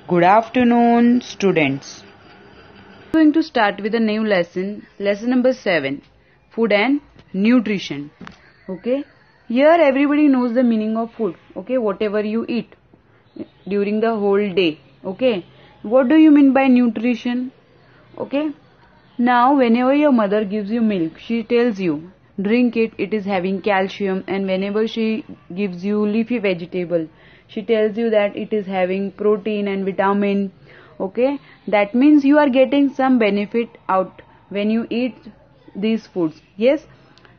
Good afternoon, students. We are going to start with a new lesson number 7, food and nutrition. Okay, here everybody knows the meaning of food. Okay, whatever you eat during the whole day. Okay, what do you mean by nutrition? Okay, now whenever your mother gives you milk, she tells you drink it, it is having calcium, and whenever she gives you leafy vegetable, she tells you that it is having protein and vitamin. Okay, that means you are getting some benefit out when you eat these foods. Yes,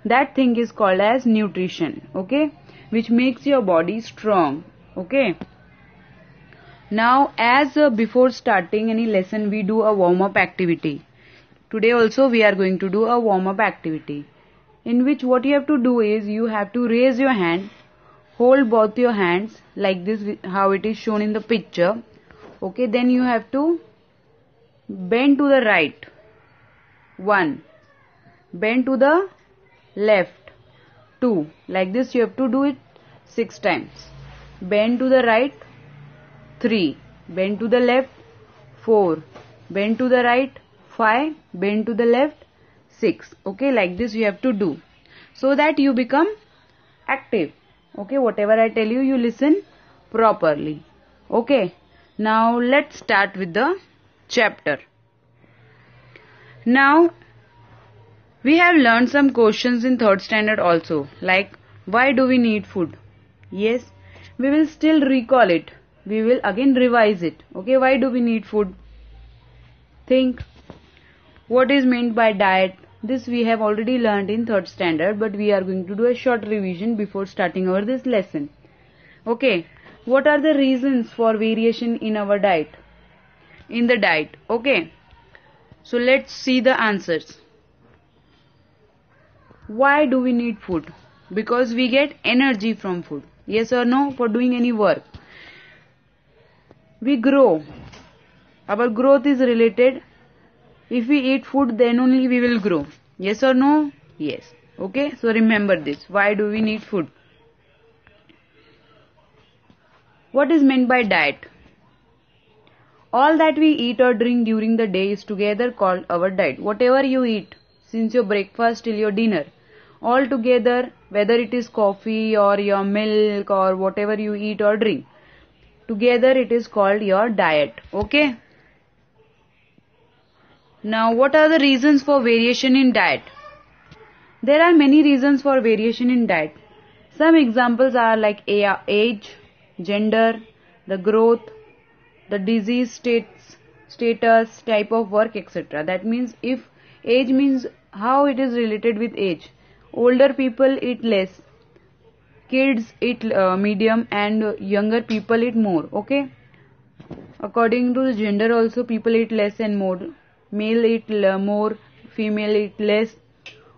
that thing is called as nutrition. Okay, which makes your body strong. Okay, now as before starting any lesson, we do a warm-up activity. Today also we are going to do a warm-up activity, in which what you have to do is you have to raise your hand, hold both your hands like this, how it is shown in the picture. Okay, then you have to bend to the right, 1, bend to the left, 2, like this you have to do it 6 times. Bend to the right, 3, bend to the left, 4, bend to the right, 5, bend to the left, 6. Okay, like this you have to do, so that you become active. Okay, whatever I tell you, you listen properly. Okay, now let's start with the chapter. Now we have learned some questions in 3rd standard also, like why do we need food? Yes, we will still recall it. We will again revise it. Okay, why do we need food? Think. What is meant by diet? This we have already learned in 3rd standard, but we are going to do a short revision before starting our this lesson. Okay, what are the reasons for variation in our diet? In the diet. Okay, so let's see the answers. Why do we need food? Because we get energy from food. Yes or no? For doing any work. We grow. Our growth is related. If we eat food, then only we will grow. Yes or no? Yes. Okay, so remember this. Why do we need food? What is meant by diet? All that we eat or drink during the day is together called our diet. Whatever you eat, since your breakfast till your dinner, all together, whether it is coffee or your milk or whatever you eat or drink, together it is called your diet. Okay? Now, what are the reasons for variation in diet? There are many reasons for variation in diet. Some examples are like age, gender, the growth, the disease status, type of work, etc. That means if age means how it is related with age. Older people eat less, kids eat medium, and younger people eat more. Okay. According to the gender also, people eat less and more. Male eat more, female eat less.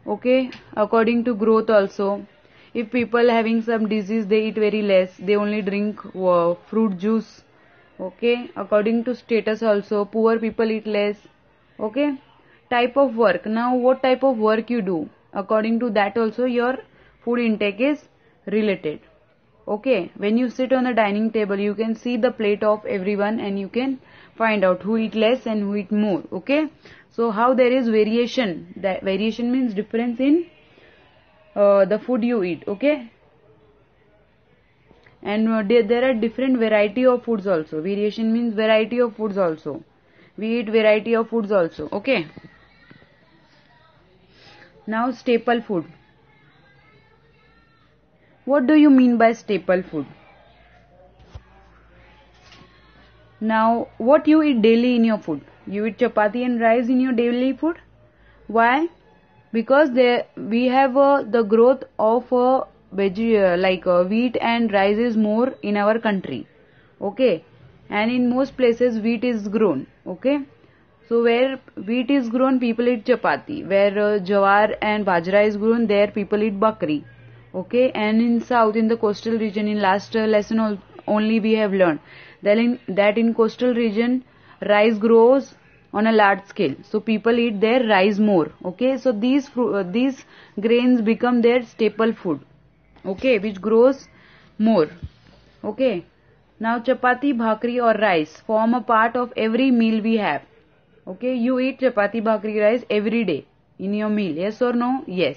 Okay, according to growth also, if people having some disease, they eat very less, they only drink fruit juice. Okay, according to status also, poor people eat less. Okay, type of work. Now what type of work you do, according to that also your food intake is related. Okay, when you sit on the dining table, you can see the plate of everyone and you can find out who eat less and who eat more. Okay, so how there is variation? That variation means difference in the food you eat. Okay, and there are different variety of foods also. Variation means variety of foods also. We eat variety of foods also. Okay, now staple food. What do you mean by staple food? Now, what you eat daily in your food? You eat chapati and rice in your daily food. Why? Because we have the growth of wheat and rice is more in our country. Okay, and in most places wheat is grown. Okay, so where wheat is grown, people eat chapati. Where jawar and bajra is grown, there people eat bakri. Okay, and in south, in the coastal region, in last lesson only we have learned that in coastal region rice grows on a large scale, so people eat their rice more. Okay, so these grains become their staple food. Okay, which grows more. Okay, Now chapati, bhakri or rice form a part of every meal we have. Okay, you eat chapati, bhakri, rice every day in your meal. Yes or no? Yes.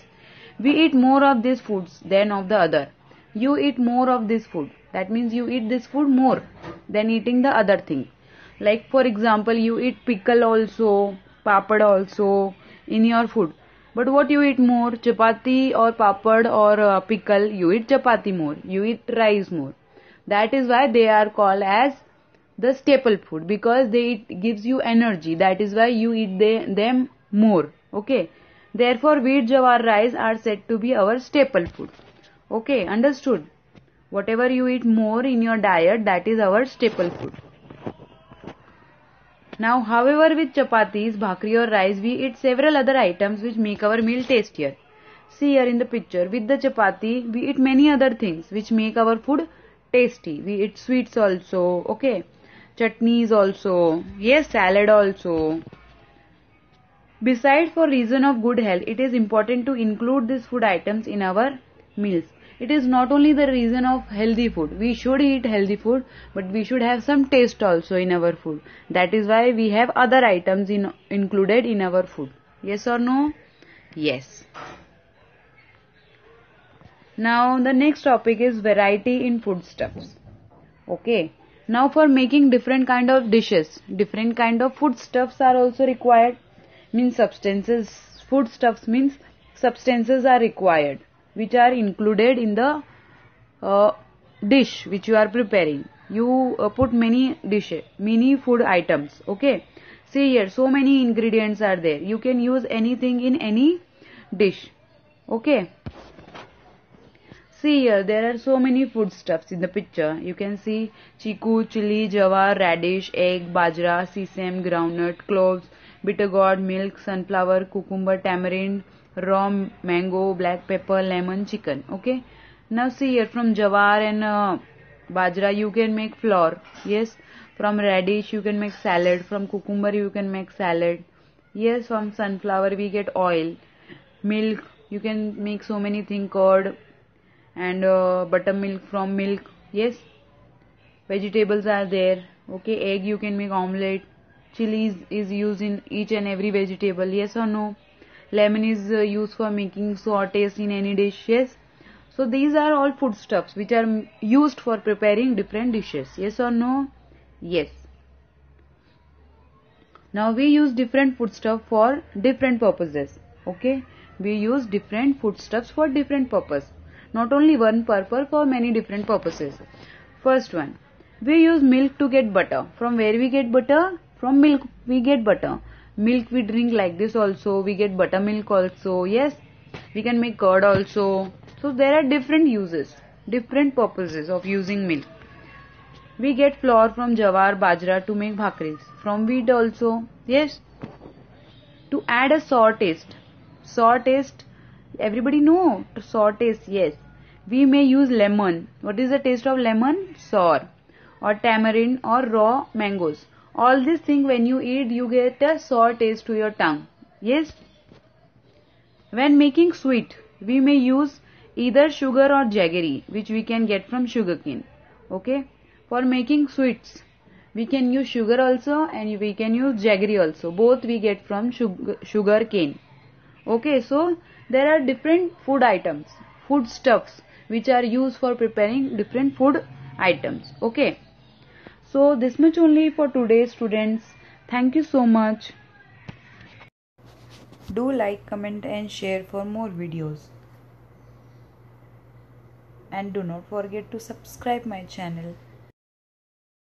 We eat more of these foods than of the other. You eat more of this food. That means you eat this food more than eating the other thing. Like for example, you eat pickle also, papad also in your food. But what you eat more? Chapati or papad or pickle, you eat chapati more. You eat rice more. That is why they are called as the staple food, because it gives you energy. That is why you eat them more. Okay. Therefore, wheat, jawar, rice are said to be our staple food. Okay, understood? Whatever you eat more in your diet, that is our staple food. Now, however, with chapatis, bhakri or rice, we eat several other items which make our meal tastier. See here in the picture, with the chapati, we eat many other things which make our food tasty. We eat sweets also, okay, chutneys also, yes, salad also. Besides, for reason of good health, it is important to include these food items in our meals. It is not only the reason of healthy food. We should eat healthy food, but we should have some taste also in our food. That is why we have other items included in our food. Yes or no? Yes. Now the next topic is variety in foodstuffs. Okay. Now for making different kind of dishes, different kind of foodstuffs are also required. Means substances, foodstuffs means substances are required, which are included in the dish which you are preparing. You put many food items. Okay. See here, so many ingredients are there. You can use anything in any dish. Okay. See here, there are so many foodstuffs in the picture. You can see chiku, chili, jawar, radish, egg, bajra, sesame, groundnut, cloves, bitter gourd, milk, sunflower, cucumber, tamarind, raw mango, black pepper, lemon, chicken. Okay. Now see here, from jawar and bajra you can make flour. Yes. From radish you can make salad. From cucumber you can make salad. Yes. From sunflower we get oil. Milk you can make so many things, curd and buttermilk from milk. Yes. Vegetables are there. Okay. Egg you can make omelette. Chili is used in each and every vegetable. Yes or no? Lemon is used for making sautés in any dish. Yes. So these are all foodstuffs which are used for preparing different dishes. Yes or no? Yes. Now we use different foodstuff for different purposes. Okay. We use different foodstuffs for different purpose. Not only one purpose, for many different purposes. First one. We use milk to get butter. From where we get butter? From milk we get butter. Milk we drink like this also. We get buttermilk also. Yes. We can make curd also. So there are different uses, different purposes of using milk. We get flour from jawar, bajra to make bhakris. From wheat also. Yes. To add a sour taste. Sour taste. Everybody know sour taste. Yes. We may use lemon. What is the taste of lemon? Sour. Or tamarind or raw mangoes. All these things when you eat you get a sour taste to your tongue. Yes. When making sweet we may use either sugar or jaggery, which we can get from sugarcane. Okay. For making sweets we can use sugar also and we can use jaggery also. Both we get from sugar cane. Okay. So there are different food items, foodstuffs which are used for preparing different food items. Okay. So this much only for today, students. Thank you so much. Do like, comment and share for more videos. And do not forget to subscribe my channel.